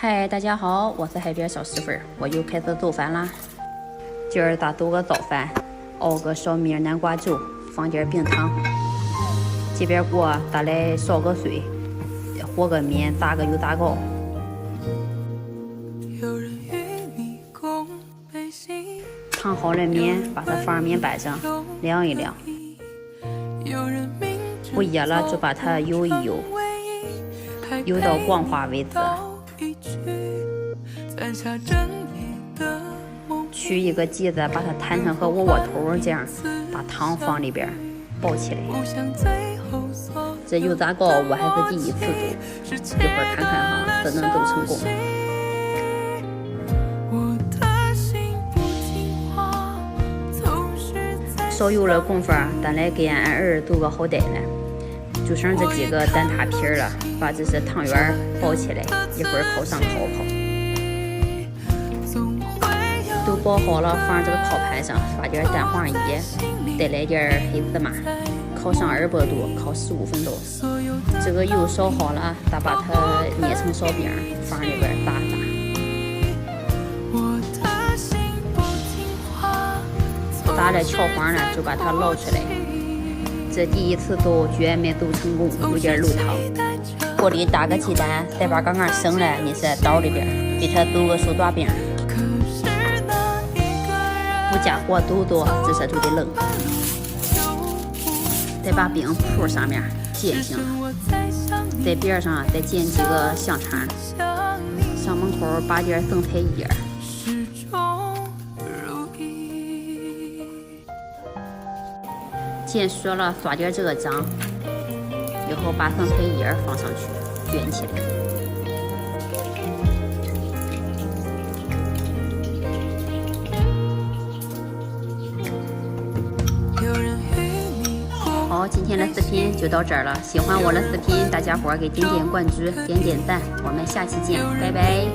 嗨，大家好，我是海边小媳妇儿，我又开始做饭啦。今儿咱做个早饭，熬个小米南瓜粥，放点冰糖。这边锅咱来烧个水，和个面，炸个油炸糕。烫好了面，把它放面板上凉一凉。不热了就把它揉一揉，揉到光滑为止。取一个剂子，把它摊成和窝窝头这样，把汤放里边包起来。这油炸糕我还是第一次做，一会儿看看哈，是能做成功。烧油了功夫，咱来给俺儿做个好歹了，就剩这几个蛋挞皮了，把这些汤圆包起来，一会儿烤上烤烤。都包好了，放这个烤盘上，撒点蛋黄液，再来点黑芝麻，烤上200度，烤15分钟。这个油烧好了，咱把它捏成小饼，放里边炸炸。炸了翘黄了，就把它捞出来。这第一次做，居然没做成功，有点漏汤。锅里打个鸡蛋，再把刚刚生了那些刀里边，给它做个手抓饼。不加火多，这些就得扔。再把饼铺上面煎行了，在边上再煎几个香肠，上门口把点生菜叶。煎熟了，刷点这个酱，以后把生菜叶放上去，卷起来。好，今天的视频就到这儿了。喜欢我的视频，大家伙给点关注，点赞。我们下期见，拜拜。